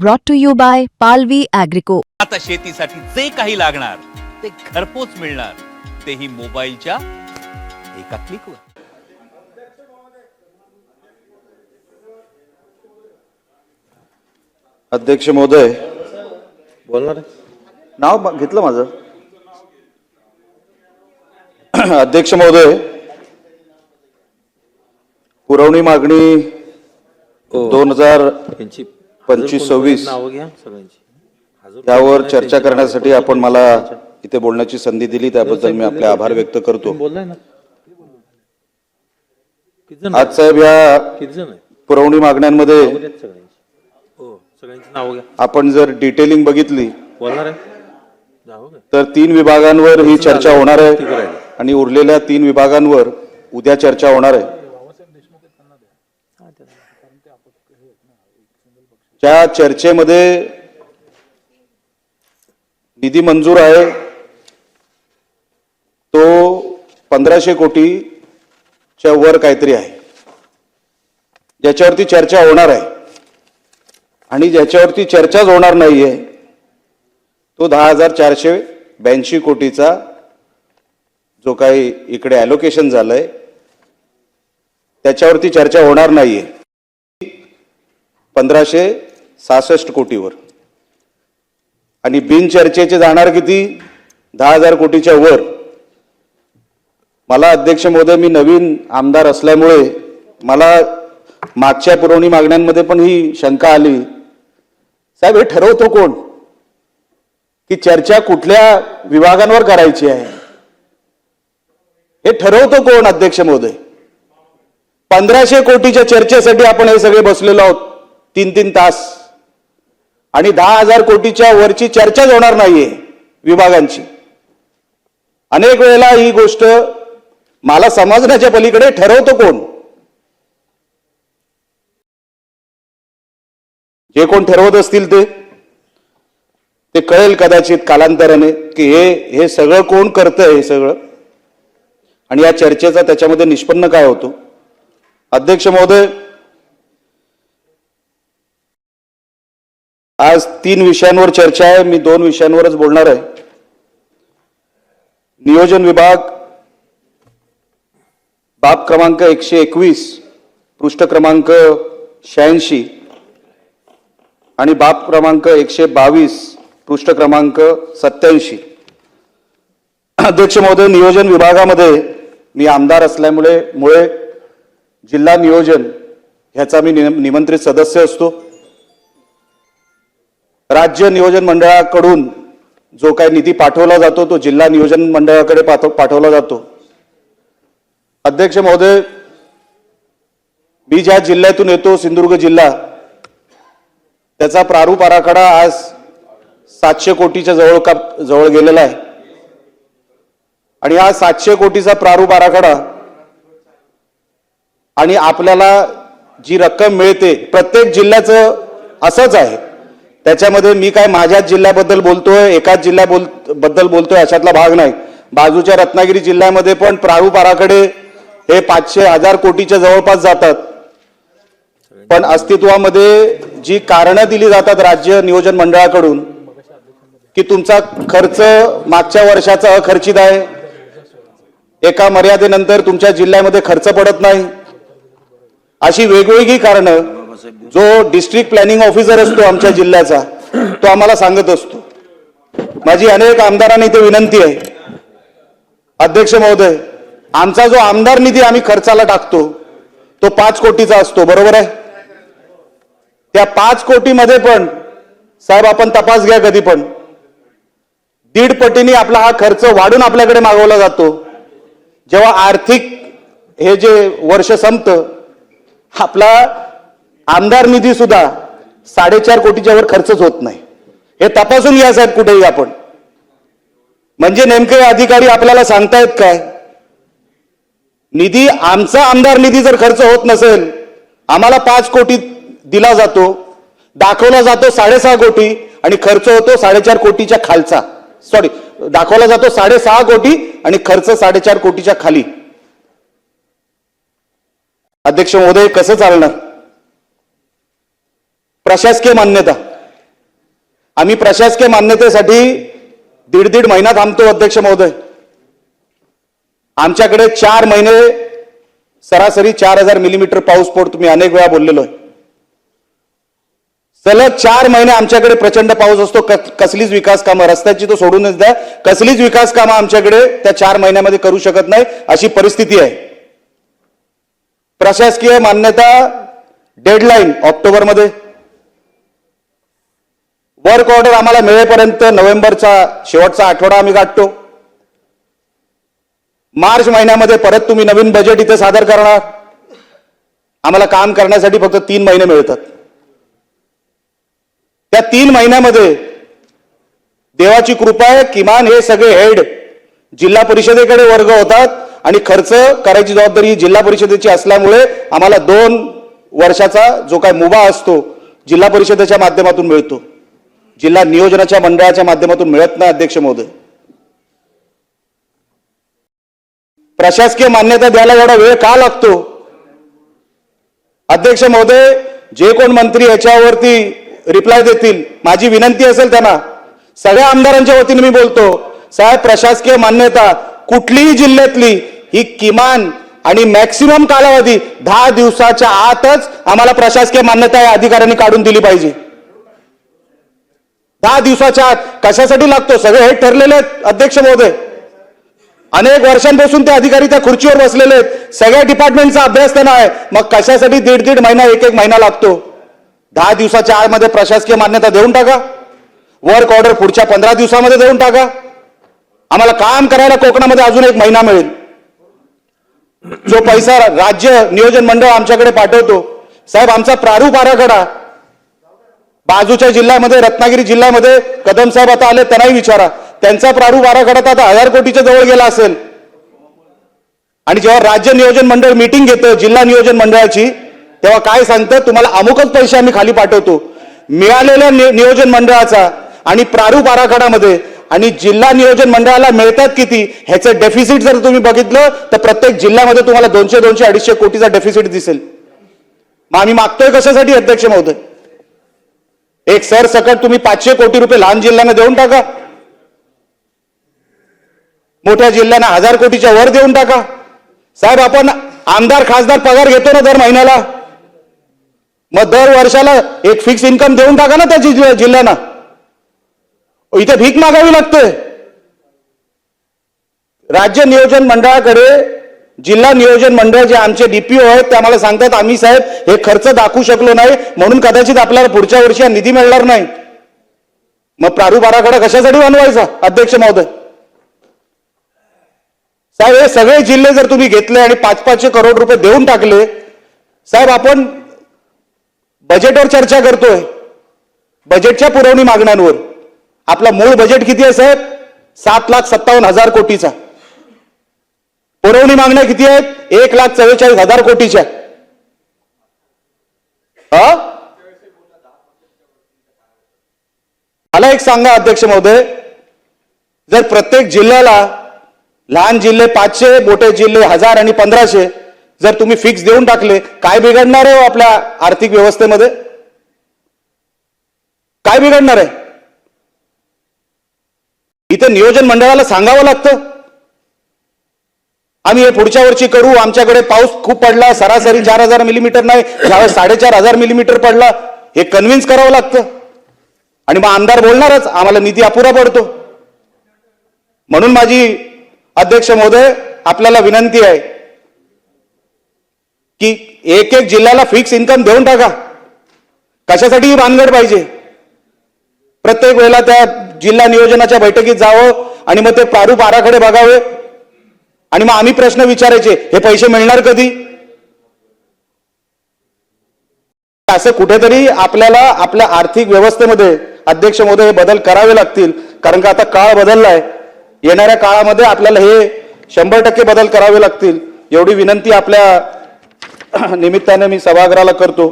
brought to you by Palvi Agrico. आता शेतीसाठी जे काही लागणार ते घरपोच मिळणार, तेही मोबाईलच्या एका क्लिकवर. अध्यक्ष महोदय, बोलणार आहे? नाव घेतलं माझं. अध्यक्ष महोदय, पुरवणी मागणी 2025-26 नाव घ्या सगळ्यांची. यावर चर्चा करण्यासाठी आपण मला इथे बोलण्याची संधी दिली, त्याबद्दल मी आपले आभार व्यक्त करतो. बोललाय ना? आज साहेब, या किती जण आहे? पुरवणी मागण्यांमध्ये सगळ्यांची. हो, सगळ्यांची नाव घ्या. आपण जर डिटेलिंग बघितली बोलणार आहे? जाऊ का? तर 3 विभागांवर ही चर्चा होणार आहे आणि उरलेल्या 3 विभागांवर उद्या चर्चा होणार आहे. त्या चर्चेमध्ये निधी मंजूर आहे तो 1500 कोटीच्या वर काहीतरी आहे, ज्याच्यावरती चर्चा होणार आहे. आणि ज्याच्यावरती चर्चाच होणार नाहीये तो 10,482 कोटीचा जो काही इकडे ॲलोकेशन झालंय त्याच्यावरती चर्चा होणार नाहीये. 1566 कोटीवर आणि बिनचर्चेचे जाणार किती? 10,000 कोटीच्या वर. मला अध्यक्ष महोदय, मी नवीन आमदार असल्यामुळे मला मागच्या पुरवणी मागण्यांमध्ये पण ही शंका आली, साहेब हे ठरवतो कोण की चर्चा कुठल्या विभागांवर करायची आहे? हे ठरवतो कोण अध्यक्ष महोदय? 1500 कोटीच्या चर्चेसाठी आपण हे सगळे बसलेलो आहोत 3-3 तास, आणि 10,000 कोटीच्या वरची चर्चाच होणार नाहीये विभागांची. अनेक वेळेला ही गोष्ट मला समजण्याच्या पलीकडे ठरवतो कोण? जे कोण ठरवत असतील ते कळेल कदाचित कालांतराने की हे सगळं कोण करतंय हे सगळं, आणि या चर्चेचा त्याच्यामध्ये निष्पन्न काय होतो. अध्यक्ष महोदय, आज 3 विषयांवर चर्चा आहे. मी 2 विषयांवरच बोलणार आहे. नियोजन विभाग, बाब क्रमांक 121 पृष्ठ क्रमांक 86 आणि बाब क्रमांक 122 पृष्ठ क्रमांक 87. अध्यक्ष महोदय, नियोजन विभागामध्ये मी आमदार असल्यामुळे जिल्हा नियोजन ह्याचा मी निमंत्रित सदस्य असतो. राज्य नियोजन मंडळाकडून जो काही निधी पाठवला जातो तो जिल्हा नियोजन मंडळाकडे पाठवला जातो. अध्यक्ष महोदय, मी ज्या जिल्ह्यातून येतो, सिंधुदुर्ग जिल्हा, त्याचा प्रारूप आराखडा आज 700 कोटीच्या जवळ गेलेला आहे. आणि हा 700 कोटीचा प्रारूप आराखडा आणि आपल्याला जी रक्कम मिळते प्रत्येक जिल्ह्याचं असंच आहे. त्याच्यामध्ये मी काय माझ्याच जिल्ह्याबद्दल बोलतोय, एकाच जिल्ह्याबद्दल बोलतोय अशातला भाग नाही. बाजूच्या रत्नागिरी जिल्ह्यामध्ये पण प्रारूप आराखडे हे 500-1000 कोटीच्या जवळपास जातात. पण अस्तित्वामध्ये जी कारणं दिली जातात राज्य नियोजन मंडळाकडून की तुमचा खर्च मागच्या वर्षाचा अखर्चित आहे, एका मर्यादेनंतर तुमच्या जिल्ह्यामध्ये खर्च पडत नाही, अशी वेगवेगळी कारणं जो डिस्ट्रिक्ट प्लॅनिंग ऑफिसर असतो आमच्या जिल्ह्याचा तो आम्हाला सांगत असतो. माझी अनेक आमदारांनी इथे विनंती आहे, अध्यक्ष महोदय, आमचा जो आमदार निधी आम्ही खर्चाला टाकतो तो 5 कोटीचा असतो, बरोबर आहे? त्या 5 कोटीमध्ये पण साहेब आपण तपास घ्या, कधी पण 1.5 पटीने आपला हा खर्च वाढून आपल्याकडे मागवला जातो. जेव्हा आर्थिक हे जे वर्ष संपतं, आपला आमदार निधी सुद्धा 4.5 कोटीच्या वर खर्चच होत नाही. हे तपासून घ्या साहेब कुठेही आपण. म्हणजे नेमके अधिकारी आपल्याला सांगतायत काय? निधी, आमचा आमदार निधी जर खर्च होत नसेल, आम्हाला 5 कोटी दिला जातो, दाखवला जातो 6.5 कोटी आणि खर्च होतो 4.5 कोटीच्या खालचा. सॉरी, दाखवला जातो 6.5 कोटी आणि खर्च 4.5 कोटीच्या खाली. अध्यक्ष महोदय, कसं चालणार? प्रशासकीय मान्यता आम्ही प्रशासकीय मान्यतेसाठी दीड महिना थांबतो अध्यक्ष महोदय. आमच्याकडे 4 महिने सरासरी 4000 मिलीमीटर पाऊस पडतो. मी अनेक वेळा बोललेलो आहे. सलग 4 महिने आमच्याकडे प्रचंड पाऊस असतो. कसलीच विकास कामं, रस्त्याची तो सोडूनच द्या, कसलीच विकास कामं आमच्याकडे त्या 4 महिन्यामध्ये करू शकत नाही अशी परिस्थिती आहे. प्रशासकीय मान्यता डेडलाईन ऑक्टोबरमध्ये, वर्क ऑर्डर आम्हाला मिळेपर्यंत नोव्हेंबरचा शेवटचा आठवडा आम्ही गाठतो. मार्च महिन्यामध्ये परत तुम्ही नवीन बजेट इथे सादर करणार. आम्हाला काम करण्यासाठी फक्त 3 महिने मिळतात. त्या 3 महिन्यामध्ये देवाची कृपा आहे, किमान हे सगळे हेड जिल्हा परिषदेकडे वर्ग होतात आणि खर्च करायची जबाबदारी जिल्हा परिषदेची असल्यामुळे आम्हाला 2 वर्षाचा जो काय मुभा असतो जिल्हा परिषदेच्या माध्यमातून मिळतो, जिल्हा नियोजनाच्या मंडळाच्या माध्यमातून मिळत नाही. अध्यक्ष महोदय, प्रशासकीय मान्यता द्यायला एवढा वेळ का लागतो? अध्यक्ष महोदय, जे कोण मंत्री याच्यावरती रिप्लाय देतील, माझी विनंती असेल त्यांना, सगळ्या आमदारांच्या वतीने मी बोलतो, साहेब प्रशासकीय मान्यता कुठलीही जिल्ह्यातली ही किमान आणि मॅक्सिमम कालावधी 10 दिवसाच्या आतच आम्हाला प्रशासकीय मान्यता या अधिकाऱ्यांनी काढून दिली पाहिजे. 10 दिवसाच्या आत. कशासाठी लागतो? सगळे हे ठरलेले आहेत अध्यक्ष महोदय. अनेक वर्षांपासून ते अधिकारी त्या खुर्चीवर बसलेले आहेत. सगळ्या डिपार्टमेंटचा अभ्यास त्यांना आहे. मग कशासाठी दीड महिना, एक महिना लागतो? 10 दिवसाच्या आतमध्ये प्रशासकीय मान्यता देऊन टाका. वर्क ऑर्डर पुढच्या 15 दिवसामध्ये देऊन टाका. आम्हाला काम करायला कोकणामध्ये अजून 1 महिना मिळेल. जो पैसा राज्य नियोजन मंडळ आमच्याकडे पाठवतो, साहेब आमचा प्रारूप आराखडा बाजूच्या जिल्ह्यामध्ये, रत्नागिरी जिल्ह्यामध्ये कदम साहेब आता आले, त्यांनाही विचारा, त्यांचा प्रारूप आराखडा आता 1000 कोटीच्या जवळ गेला असेल. आणि जेव्हा राज्य नियोजन मंडळ मीटिंग घेतं जिल्हा नियोजन मंडळाची, तेव्हा काय सांगतं, तुम्हाला अमुकच पैसे आम्ही खाली पाठवतो. मिळालेल्या नियोजन मंडळाचा आणि प्रारूप आराखड्यामध्ये आणि जिल्हा नियोजन मंडळाला मिळतात किती ह्याचं डेफिसिट जर तुम्ही बघितलं तर प्रत्येक जिल्ह्यामध्ये तुम्हाला 200, 250 कोटीचा डेफिसिट दिसेल. मग आम्ही मागतोय कशासाठी अध्यक्ष महोदय? एक सरसकट तुम्ही 500 कोटी रुपये लहान जिल्ह्यांना देऊन टाका, मोठ्या जिल्ह्यांना 1000 कोटीच्या वर देऊन टाका. साहेब आपण आमदार खासदार पगार घेतो ना दर महिन्याला, मग दर वर्षाला एक फिक्स इन्कम देऊन टाका ना त्या जिल्ह्यांना. इथे भीक मागावी लागते. राज्य नियोजन मंडळाकडे जिल्हा नियोजन मंडळ जे आमचे डीपीओ आहेत ते आम्हाला सांगतात, आम्ही साहेब हे खर्च दाखवू शकलो नाही म्हणून कदाचित आपल्याला पुढच्या वर्षी निधी मिळणार नाही. मग प्रारूप आराखडा कशासाठी बनवायचा अध्यक्ष महोदय? साहेब हे सगळे जिल्हे जर तुम्ही घेतले आणि 500 करोड रुपये देऊन टाकले, साहेब आपण बजेटवर चर्चा करतोय, बजेटच्या पुरवणी मागण्यांवर. आपला मूळ बजेट किती आहे साहेब? 7,57,000 कोटीचा. पुरवणी मागण्या किती आहेत? 1,44,000 कोटीच्या. मला एक सांगा अध्यक्ष महोदय, जर प्रत्येक जिल्ह्याला लहान जिल्हे 500, मोठे जिल्हे 1000 आणि 1500 जर तुम्ही फिक्स देऊन टाकले, काय बिघडणार आहे आपल्या आर्थिक व्यवस्थेमध्ये? काय बिघडणार आहे? इथे नियोजन मंडळाला सांगावं लागतं, आम्ही हे पुढच्या वर्षी करू, आमच्याकडे पाऊस खूप पडला, सरासरी 4000 मिलीमीटर नाही, यावेळेस 4500 मिलीमीटर पडला, हे कन्व्हिन्स करावं लागतं. आणि मग आमदार बोलणारच आम्हाला निधी अपुरा पडतो. म्हणून माझी अध्यक्ष महोदय आपल्याला विनंती आहे की एक जिल्ह्याला फिक्स इन्कम देऊन टाका. कशासाठी ही भानगड पाहिजे? प्रत्येक वेळेला त्या जिल्हा नियोजनाच्या बैठकीत जावं आणि मग ते प्रारूप आराखडे बघावे आणि मग आम्ही प्रश्न विचारायचे, हे पैसे मिळणार कधी? असं कुठेतरी आपल्याला आपल्या आर्थिक व्यवस्थेमध्ये अध्यक्ष महोदय हे बदल करावे लागतील. कारण का आता काळ बदललाय, येणाऱ्या काळामध्ये आपल्याला हे 100% बदल करावे लागतील. एवढी विनंती आपल्या निमित्ताने मी सभागृहाला करतो.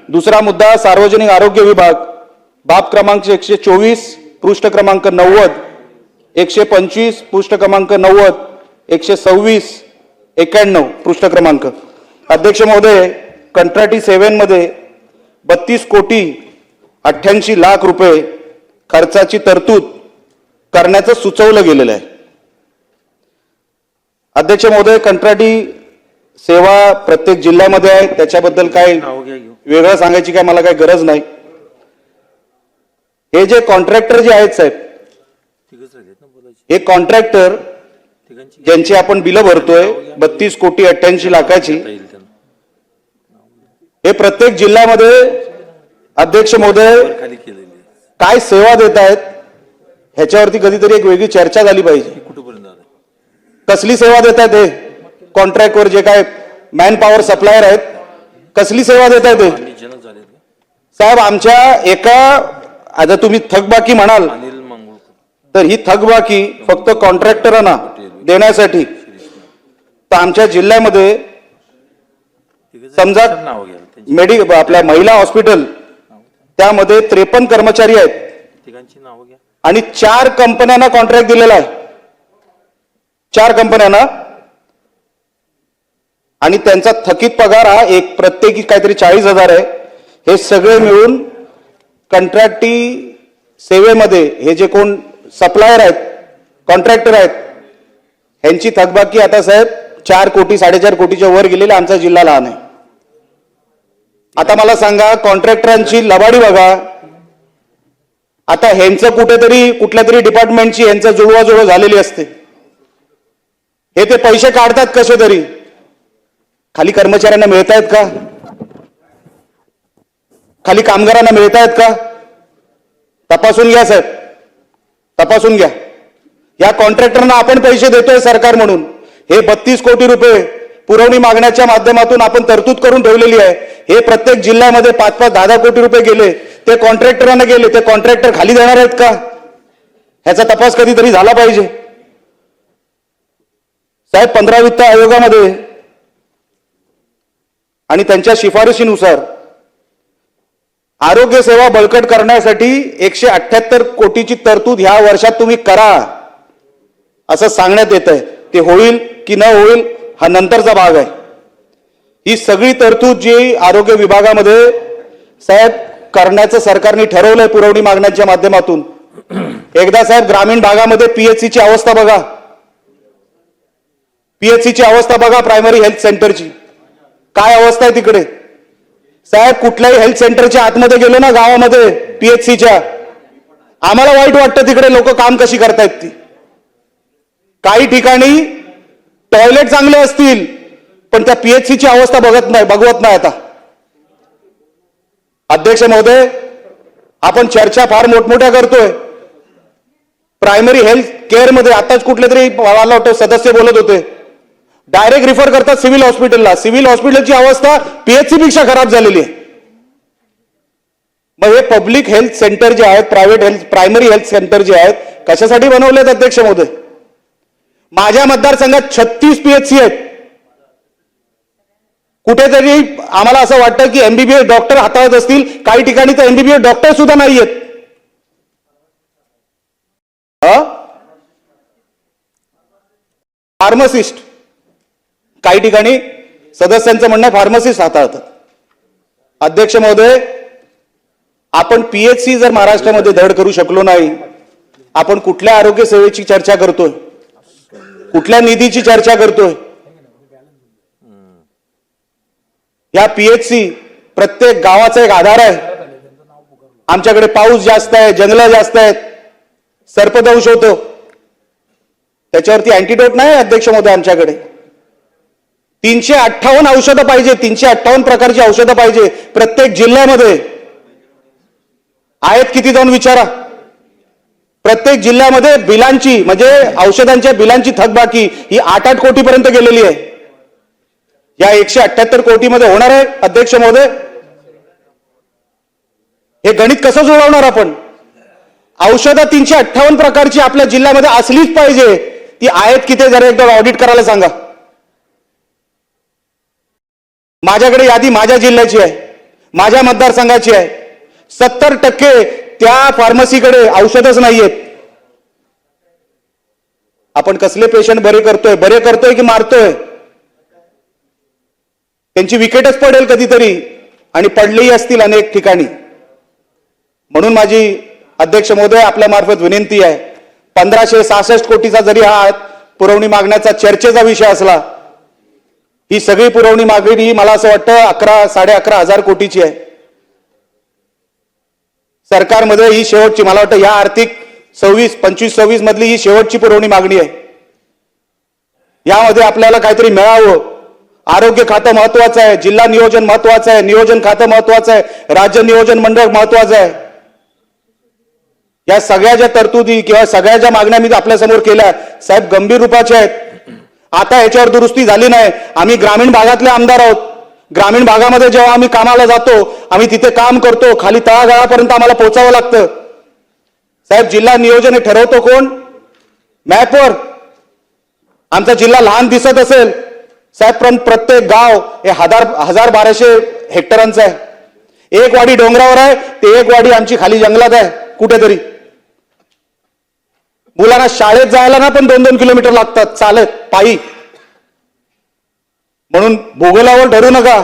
दुसरा मुद्दा, सार्वजनिक आरोग्य विभाग, बाब क्रमांक 124, पृष्ठ क्रमांक 90, 125, पृष्ठ क्रमांक 90, 126, 91, पृष्ठ क्रमांक. अध्यक्ष महोदय, कंत्राटी सेवेमध्ये 32 कोटी 88 लाख रुपये खर्चाची तरतूद करण्याचं सुचवलं गेलेलं आहे. अध्यक्ष महोदय, कंत्राटी सेवा प्रत्येक जिल्ह्यामध्ये आहे, त्याच्याबद्दल काय नाव घ्या घेऊ. वेगळं सांगायची काय मला काही गरज नाही. हे जे कॉन्ट्रॅक्टर जे आहेत साहेब, तिघच राहिलेत ना बोलायची. हे कॉन्ट्रॅक्टर तिघांची ज्यांची आपण बिलं भरतोय 32,88,00,000 येईल त्यांना. हे प्रत्येक जिल्ह्यामध्ये अध्यक्ष महोदय खाली केलेली आहे. काय सेवा देत आहेत ह्याच्यावरती कधीतरी एक वेगळी चर्चा झाली पाहिजे. ती कुठपर्यंत आलं? कसली सेवा देत आहेत हे कॉन्ट्रॅक्टवर जे काय मॅन पॉवर सप्लायर आहेत, कसली सेवा देत आहेत हे जनच झालेत का? साहेब? आमच्या एका, आता तुम्ही थकबाकी म्हणाल अनिल मांगुळकर. तर ही थकबाकी फक्त कॉन्ट्रॅक्टरांना देण्यासाठी, तर आमच्या जिल्ह्यामध्ये तिघं समजा नाव घ्या त्यांची. आपल्या महिला हॉस्पिटल त्यामध्ये 53 कर्मचारी आहेत तिघांची नाव घ्या. आणि 4 कंपन्यांना कॉन्ट्रॅक्ट दिलेला आहे, 4 कंपन्यांना, आणि त्यांचा थकीत पगार हा एक प्रत्येकी काहीतरी 40,000 आहे. हे सगळे मिळून कंत्राटी सेवेमध्ये हे जे कोण सप्लायर आहेत, कॉन्ट्रॅक्टर आहेत, ह्यांची थकबाकी आता साहेब 4 कोटी 4.5 कोटीच्या वर गेलेली. आमचा जिल्हा लहान आहे. आता मला सांगा, कॉन्ट्रॅक्टरांची लबाडी बघा. आता ह्यांचं कुठेतरी कुठल्या तरी डिपार्टमेंटची ह्यांचं जुळवाजुळव झालेली असते. हे ते पैसे काढतात कसे तरी, खाली कर्मचाऱ्यांना मिळत आहेत का? खाली कामगारांना मिळत आहेत का? तपासून घ्या साहेब, तपासून घ्या. या कॉन्ट्रॅक्टरना आपण पैसे देतोय सरकार म्हणून. हे 32 कोटी रुपये पुरवणी मागण्याच्या माध्यमातून आपण तरतूद करून ठेवलेली आहे. हे प्रत्येक जिल्ह्यामध्ये 5-5, 10-10 कोटी रुपये गेले, ते कॉन्ट्रॅक्टरांना गेले. ते कॉन्ट्रॅक्टर खाली देणार आहेत का? ह्याचा तपास कधीतरी झाला पाहिजे साहेब. 15 वित्त आयोगामध्ये आणि त्यांच्या शिफारशीनुसार आरोग्य सेवा बळकट करण्यासाठी 178 कोटीची तरतूद ह्या वर्षात तुम्ही करा असं सांगण्यात येत आहे. ते होईल की न होईल हा नंतरचा भाग आहे. ही सगळी तरतूद जी आरोग्य विभागामध्ये साहेब करण्याचं सरकारने ठरवलंय पुरवणी मागण्यांच्या माध्यमातून. एकदा साहेब ग्रामीण भागामध्ये पीएचसीची अवस्था बघा, पीएचसीची अवस्था बघा, प्रायमरी हेल्थ सेंटरची काय अवस्था आहे तिकडे साहेब. कुठल्याही हेल्थ सेंटरच्या आतमध्ये गेलो ना गावामध्ये पीएचसीच्या, आम्हाला वाईट वाटतं तिकडे लोक काम कशी करतायत ती. काही ठिकाणी टॉयलेट चांगले असतील पण त्या पीएचसीची अवस्था बघवत नाही आता. अध्यक्ष महोदय, आपण चर्चा फार मोठमोठ्या करतोय. प्रायमरी हेल्थ केअर मध्ये आताच कुठले तरी मला वाटतं सदस्य बोलत होते, डायरेक्ट रिफर करतात सिव्हिल हॉस्पिटलला. सिव्हिल हॉस्पिटलची अवस्था पीएचसी पेक्षा खराब झालेली आहे. मग हे पब्लिक हेल्थ सेंटर जे आहेत, प्रायमरी हेल्थ सेंटर जे आहेत, कशासाठी बनवलेत अध्यक्ष महोदय? माझ्या मतदारसंघात 36 पीएचसी आहेत. कुठेतरी आम्हाला असं वाटतं की एमबीबीएस डॉक्टर हाताळत असतील, काही ठिकाणी तर एमबीबीएस डॉक्टर सुद्धा नाही आहेत. फार्मासिस्ट काही ठिकाणी सदस्यांचं म्हणणं फार्मासिस्ट हाताळतात. अध्यक्ष महोदय, आपण पीएचसी जर महाराष्ट्रामध्ये धड करू शकलो नाही, आपण कुठल्या आरोग्य सेवेची चर्चा करतोय, कुठल्या निधीची चर्चा करतोय? या पीएचसी प्रत्येक गावाचा एक आधार आहे. आमच्याकडे पाऊस जास्त आहे, जंगलं जास्त आहेत, सर्पदंश होतो, त्याच्यावरती अँटीडोट नाही अध्यक्ष महोदय. आमच्याकडे 358 औषधं पाहिजे, 358 प्रकारची औषधं पाहिजे प्रत्येक जिल्ह्यामध्ये. आहेत किती जाऊन विचारा. प्रत्येक जिल्ह्यामध्ये बिलांची म्हणजे औषधांच्या बिलांची थकबाकी ही 8-8 कोटीपर्यंत गेलेली आहे. या 178 कोटीमध्ये होणार आहे अध्यक्ष महोदय? हे गणित कसं जुळवणार आपण? औषधं 358 प्रकारची आपल्या जिल्ह्यामध्ये असलीच पाहिजे. ती आहेत किती जरा एकदा ऑडिट करायला सांगा. माझ्याकडे यादी माझ्या जिल्ह्याची आहे, माझ्या मतदारसंघाची आहे. 70% त्या फार्मसीकडे औषधच नाहीयेत. आपण कसले पेशंट बरे करतोय की मारतोय? त्यांची विकेटच पडेल कधीतरी, आणि पडलेही असतील अनेक ठिकाणी. म्हणून माझी अध्यक्ष महोदय आपल्या मार्फत विनंती आहे, 1566 कोटीचा जरी हा पुरवणी मागण्याचा चर्चेचा विषय असला, ही सगळी पुरवणी मागणी मला असं वाटतं 11,000-11,500 कोटीची आहे. सरकारमध्ये ही शेवटची, मला वाटतं या आर्थिक 25-26 मधली ही शेवटची पुरवणी मागणी आहे. यामध्ये आपल्याला काहीतरी मिळावं. आरोग्य खातं महत्वाचं आहे, जिल्हा नियोजन महत्वाचं आहे, नियोजन खातं महत्वाचं आहे, राज्य नियोजन मंडळ महत्वाचं आहे. या सगळ्या ज्या तरतुदी किंवा सगळ्या ज्या मागण्या मी आपल्यासमोर केल्या साहेब गंभीर रूपाच्या आहेत. आता याच्यावर दुरुस्ती झाली नाही. आम्ही ग्रामीण भागातले आमदार आहोत. ग्रामीण भागामध्ये जेव्हा आम्ही कामाला जातो, आम्ही तिथे काम करतो, खाली तळागाळापर्यंत आम्हाला पोहोचावं लागतं. साहेब जिल्हा नियोजन हे ठरवतो कोण? मॅपवर. आमचा जिल्हा लहान दिसत असेल साहेब, पण प्रत्येक गाव हे 1000-1200 हेक्टरांचं आहे. एक वाडी डोंगरावर आहे, ते एक वाडी आमची खाली जंगलात आहे कुठेतरी. मुलांना शाळेत जायला ना पण 2-2 किलोमीटर लागतात चालत, पायी. म्हणून भूगोलावर धरू नका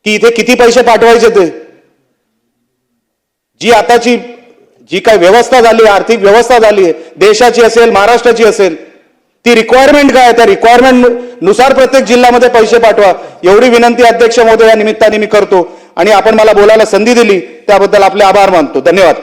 की इथे किती पैसे पाठवायचे ते. जी आताची जी काय व्यवस्था झाली, आर्थिक व्यवस्था झाली आहे देशाची असेल, महाराष्ट्राची असेल, ती रिक्वायरमेंट काय, त्या रिक्वायरमेंट नुसार प्रत्येक जिल्ह्यामध्ये पैसे पाठवा, एवढी विनंती अध्यक्ष महोदय या निमित्ताने मी करतो. आणि आपण मला बोलायला संधी दिली त्याबद्दल आपले आभार मानतो. धन्यवाद.